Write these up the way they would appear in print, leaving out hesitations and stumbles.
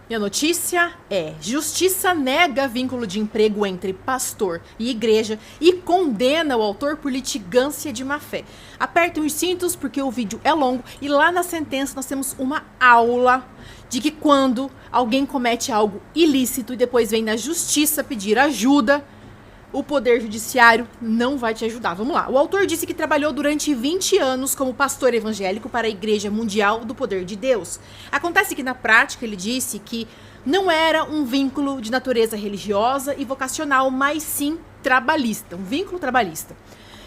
E a notícia é: Justiça nega vínculo de emprego entre pastor e igreja e condena o autor por litigância de má-fé. Apertem os cintos porque o vídeo é longo e lá na sentença nós temos uma aula de que quando alguém comete algo ilícito e depois vem na justiça pedir ajuda, o Poder Judiciário não vai te ajudar. Vamos lá. O autor disse que trabalhou durante 20 anos como pastor evangélico para a Igreja Mundial do Poder de Deus. Acontece que na prática ele disse que não era um vínculo de natureza religiosa e vocacional, mas sim trabalhista, um vínculo trabalhista.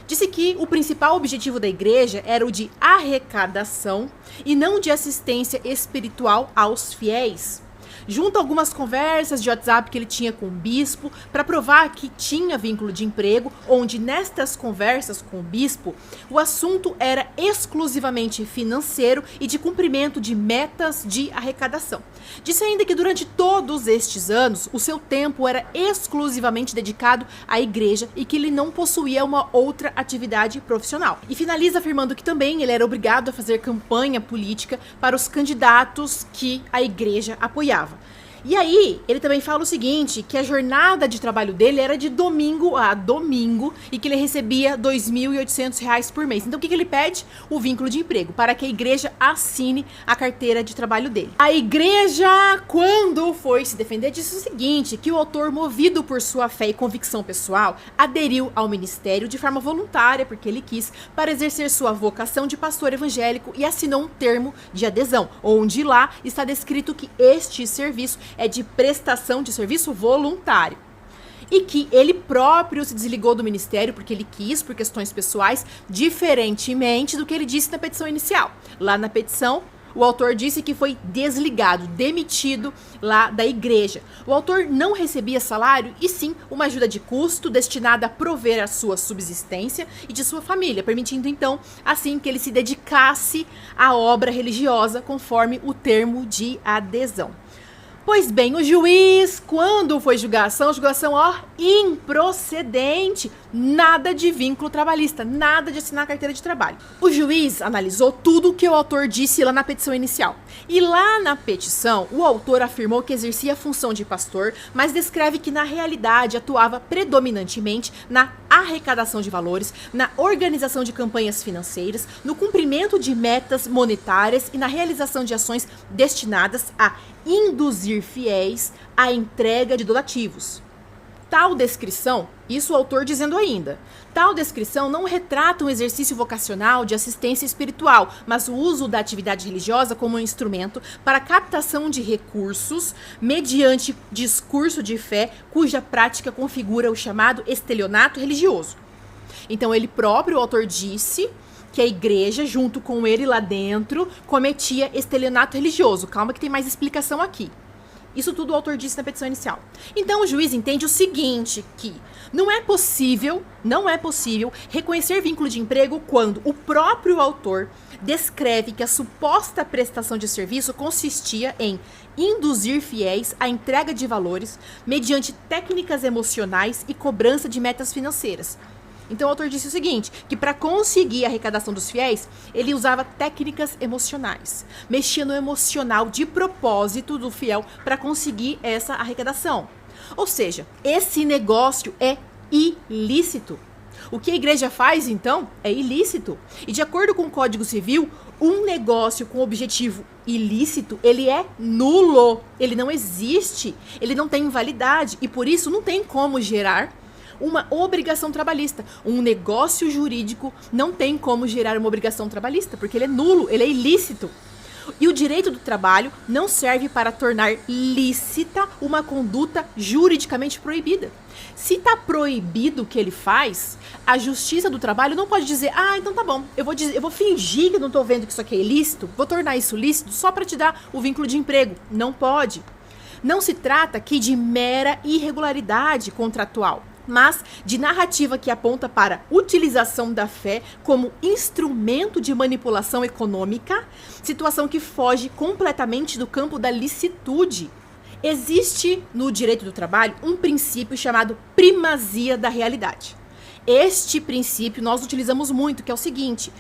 Disse que o principal objetivo da igreja era o de arrecadação e não de assistência espiritual aos fiéis. Junto a algumas conversas de WhatsApp que ele tinha com o bispo para provar que tinha vínculo de emprego, onde nestas conversas com o bispo, o assunto era exclusivamente financeiro e de cumprimento de metas de arrecadação. Disse ainda que durante todos estes anos, o seu tempo era exclusivamente dedicado à igreja e que ele não possuía uma outra atividade profissional. E finaliza afirmando que também ele era obrigado a fazer campanha política para os candidatos que a igreja apoiava. E aí, ele também fala o seguinte, que a jornada de trabalho dele era de domingo a domingo e que ele recebia R$ 2.800 por mês. Então, o que ele pede? O vínculo de emprego, para que a igreja assine a carteira de trabalho dele. A igreja, quando foi se defender, disse o seguinte, que o autor, movido por sua fé e convicção pessoal, aderiu ao ministério de forma voluntária, porque ele quis, para exercer sua vocação de pastor evangélico e assinou um termo de adesão, onde lá está descrito que este serviço é de prestação de serviço voluntário. E que ele próprio se desligou do ministério porque ele quis, por questões pessoais, diferentemente do que ele disse na petição inicial. Lá na petição, o autor disse que foi desligado, demitido lá da igreja. O autor não recebia salário e sim uma ajuda de custo destinada a prover a sua subsistência e de sua família, permitindo então, assim, que ele se dedicasse à obra religiosa conforme o termo de adesão. Pois bem, o juiz, quando foi julgar a ação, improcedente, nada de vínculo trabalhista, nada de assinar a carteira de trabalho. O juiz analisou tudo o que o autor disse lá na petição inicial. E lá na petição, o autor afirmou que exercia a função de pastor, mas descreve que na realidade atuava predominantemente na arrecadação de valores, na organização de campanhas financeiras, no cumprimento de metas monetárias e na realização de ações destinadas a induzir fiéis à entrega de donativos. Tal descrição, isso o autor dizendo ainda, tal descrição não retrata um exercício vocacional de assistência espiritual, mas o uso da atividade religiosa como um instrumento para a captação de recursos mediante discurso de fé cuja prática configura o chamado estelionato religioso. Então ele próprio, o autor, disse que a igreja, junto com ele lá dentro, cometia estelionato religioso. Calma que tem mais explicação aqui. Isso tudo o autor disse na petição inicial. Então o juiz entende o seguinte, que não é possível reconhecer vínculo de emprego quando o próprio autor descreve que a suposta prestação de serviço consistia em induzir fiéis à entrega de valores mediante técnicas emocionais e cobrança de metas financeiras. Então o autor disse o seguinte, que para conseguir a arrecadação dos fiéis, ele usava técnicas emocionais. Mexia no emocional de propósito do fiel para conseguir essa arrecadação. Ou seja, esse negócio é ilícito. O que a igreja faz, então, é ilícito. E de acordo com o Código Civil, um negócio com objetivo ilícito, ele é nulo. Ele não existe. Ele não tem validade. E por isso não tem como gerar uma obrigação trabalhista. Um negócio jurídico não tem como gerar uma obrigação trabalhista, porque ele é nulo, ele é ilícito. E o direito do trabalho não serve para tornar lícita uma conduta juridicamente proibida. Se está proibido o que ele faz, a Justiça do Trabalho não pode dizer, então tá bom, eu vou fingir que não estou vendo que isso aqui é ilícito, vou tornar isso lícito só para te dar o vínculo de emprego. Não pode. Não se trata aqui de mera irregularidade contratual, mas de narrativa que aponta para utilização da fé como instrumento de manipulação econômica, situação que foge completamente do campo da licitude. Existe no direito do trabalho um princípio chamado primazia da realidade. Este princípio nós utilizamos muito, que é o seguinte: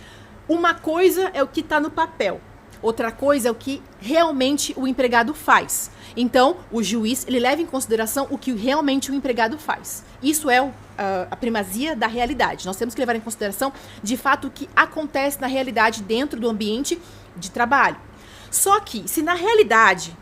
uma coisa é o que está no papel, Outra coisa é o que realmente o empregado faz. Então, o juiz, ele leva em consideração o que realmente o empregado faz. Isso é a primazia da realidade. Nós temos que levar em consideração, de fato, o que acontece na realidade dentro do ambiente de trabalho. Só que, se na realidade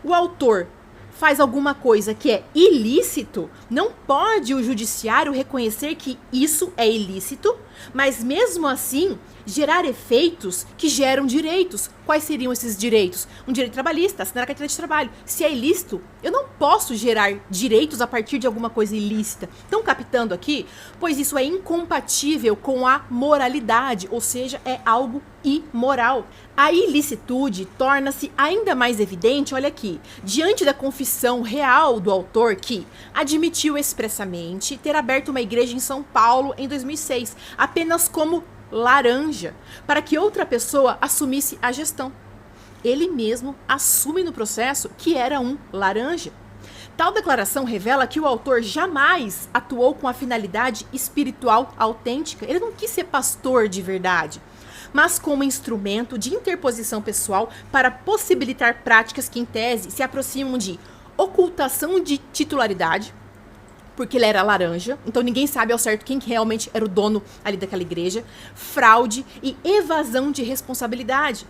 o autor faz alguma coisa que é ilícito, não pode o judiciário reconhecer que isso é ilícito, mas mesmo assim gerar efeitos que geram direitos. Quais seriam esses direitos? Um direito trabalhista, assinar a carteira de trabalho. Se é ilícito, eu não posso gerar direitos a partir de alguma coisa ilícita. Estão captando aqui? Pois isso é incompatível com a moralidade, ou seja, é algo imoral. A ilicitude torna-se ainda mais evidente, olha aqui, diante da confissão real do autor que admitiu expressamente ter aberto uma igreja em São Paulo em 2006, apenas como laranja, para que outra pessoa assumisse a gestão. Ele mesmo assume no processo que era um laranja. Tal declaração revela que o autor jamais atuou com a finalidade espiritual autêntica. Ele não quis ser pastor de verdade, mas como instrumento de interposição pessoal para possibilitar práticas que, em tese, se aproximam de ocultação de titularidade, porque ele era laranja, então ninguém sabe ao certo quem realmente era o dono ali daquela igreja, fraude e evasão de responsabilidade.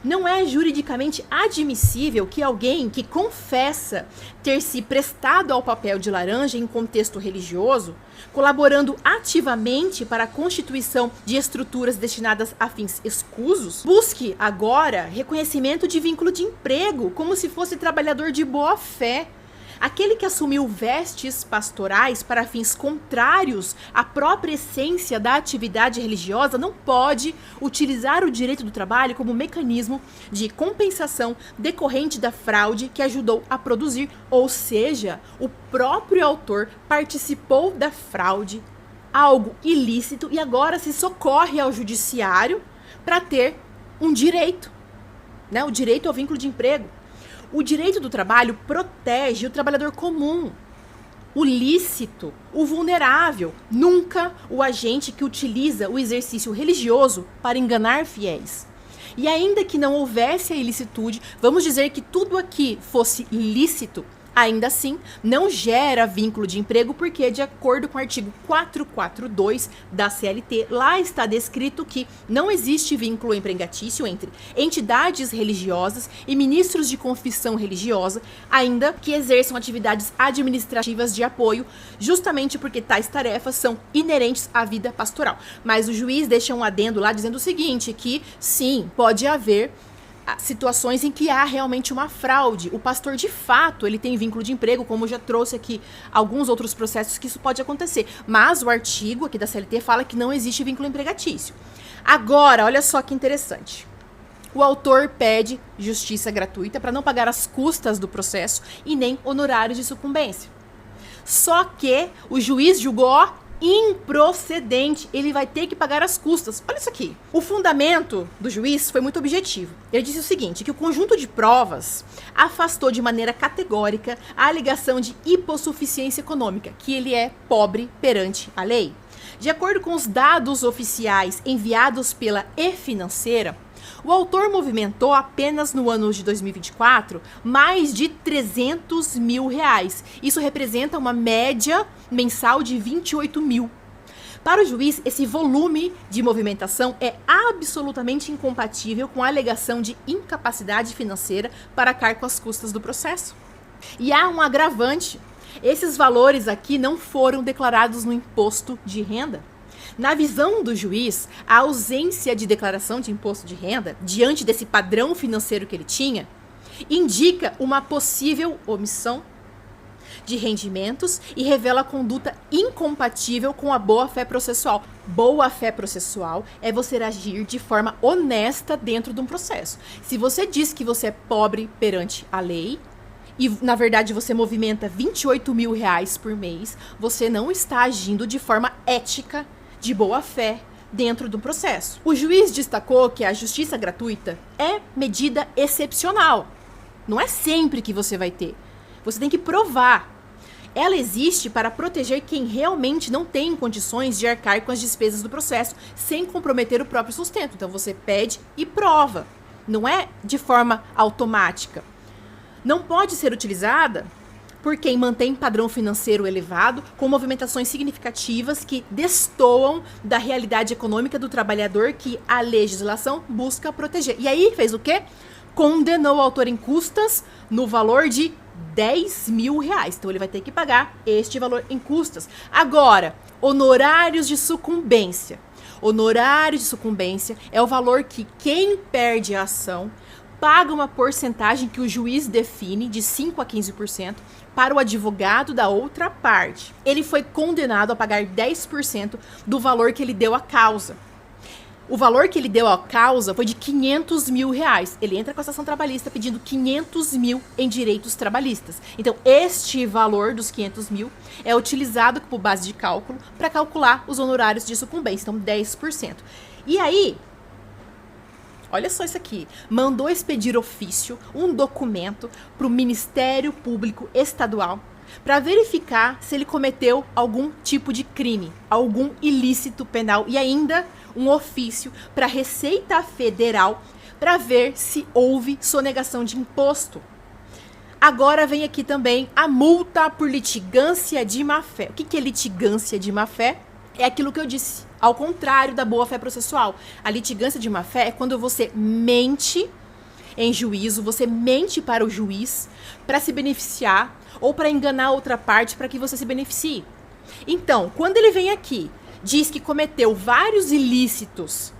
Não é juridicamente admissível que alguém que confessa ter se prestado ao papel de laranja em contexto religioso, colaborando ativamente para a constituição de estruturas destinadas a fins escusos, busque agora reconhecimento de vínculo de emprego, como se fosse trabalhador de boa fé. Aquele que assumiu vestes pastorais para fins contrários à própria essência da atividade religiosa não pode utilizar o direito do trabalho como mecanismo de compensação decorrente da fraude que ajudou a produzir, ou seja, o próprio autor participou da fraude, algo ilícito, e agora se socorre ao judiciário para ter um direito, né? O direito ao vínculo de emprego. O direito do trabalho protege o trabalhador comum, o lícito, o vulnerável, nunca o agente que utiliza o exercício religioso para enganar fiéis. E ainda que não houvesse a ilicitude, vamos dizer que tudo aqui fosse lícito, ainda assim não gera vínculo de emprego, porque, de acordo com o artigo 442 da CLT, lá está descrito que não existe vínculo empregatício entre entidades religiosas e ministros de confissão religiosa, ainda que exerçam atividades administrativas de apoio, justamente porque tais tarefas são inerentes à vida pastoral. Mas o juiz deixa um adendo lá dizendo o seguinte, que sim, pode haver situações em que há realmente uma fraude. O pastor, de fato, ele tem vínculo de emprego, como já trouxe aqui alguns outros processos que isso pode acontecer. Mas o artigo aqui da CLT fala que não existe vínculo empregatício. Agora, olha só que interessante. O autor pede justiça gratuita para não pagar as custas do processo e nem honorários de sucumbência. Só que o juiz julgou improcedente, ele vai ter que pagar as custas. Olha isso aqui. O fundamento do juiz foi muito objetivo. Ele disse o seguinte, que o conjunto de provas afastou de maneira categórica a alegação de hipossuficiência econômica, que ele é pobre perante a lei. De acordo com os dados oficiais enviados pela E-Financeira, o autor movimentou apenas no ano de 2024 mais de 300 mil reais. Isso representa uma média mensal de 28 mil. Para o juiz, esse volume de movimentação é absolutamente incompatível com a alegação de incapacidade financeira para arcar com as custas do processo. E há um agravante. Esses valores aqui não foram declarados no imposto de renda. Na visão do juiz, a ausência de declaração de imposto de renda, diante desse padrão financeiro que ele tinha, indica uma possível omissão de rendimentos e revela conduta incompatível com a boa-fé processual. Boa-fé processual é você agir de forma honesta dentro de um processo. Se você diz que você é pobre perante a lei, e na verdade você movimenta 28 mil reais por mês, você não está agindo de forma ética, de boa fé, dentro do processo. O juiz destacou que a justiça gratuita é medida excepcional. Não é sempre que você vai ter. Você tem que provar. Ela existe para proteger quem realmente não tem condições de arcar com as despesas do processo, sem comprometer o próprio sustento. Então você pede e prova. não é de forma automática. Não pode ser utilizada por quem mantém padrão financeiro elevado, com movimentações significativas que destoam da realidade econômica do trabalhador que a legislação busca proteger. E aí fez o quê? Condenou o autor em custas no valor de R$10.000. Então ele vai ter que pagar este valor em custas. Agora, honorários de sucumbência. Honorários de sucumbência é o valor que quem perde a ação paga uma porcentagem que o juiz define de 5% a 15% para o advogado da outra parte. Ele foi condenado a pagar 10% do valor que ele deu à causa. O valor que ele deu à causa foi de R$500.000. Ele entra com a ação trabalhista pedindo 500 mil em direitos trabalhistas. Então, este valor dos 500 mil é utilizado como base de cálculo para calcular os honorários de sucumbência. Então, 10%. E aí, olha só isso aqui. Mandou expedir ofício, um documento para o Ministério Público Estadual para verificar se ele cometeu algum tipo de crime, algum ilícito penal e ainda um ofício para a Receita Federal para ver se houve sonegação de imposto. Agora vem aqui também a multa por litigância de má-fé. O que é litigância de má-fé? É aquilo que eu disse, ao contrário da boa-fé processual. A litigância de má-fé é quando você mente em juízo, você mente para o juiz para se beneficiar ou para enganar outra parte para que você se beneficie. Então, quando ele vem aqui, diz que cometeu vários ilícitos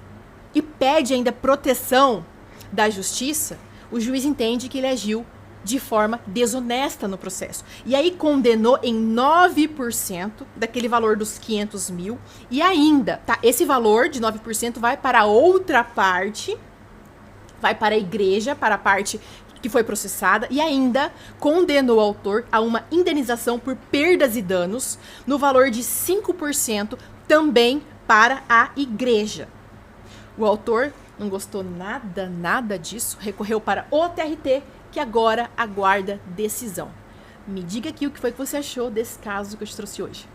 e pede ainda proteção da justiça, o juiz entende que ele agiu de forma desonesta no processo. E aí condenou em 9% daquele valor dos 500 mil. E ainda, tá? Esse valor de 9% vai para outra parte, vai para a igreja, para a parte que foi processada. E ainda condenou o autor a uma indenização por perdas e danos no valor de 5% também para a igreja. O autor não gostou nada disso, recorreu para o TRT, que agora aguarda decisão. Me diga aqui o que foi que você achou desse caso que eu te trouxe hoje.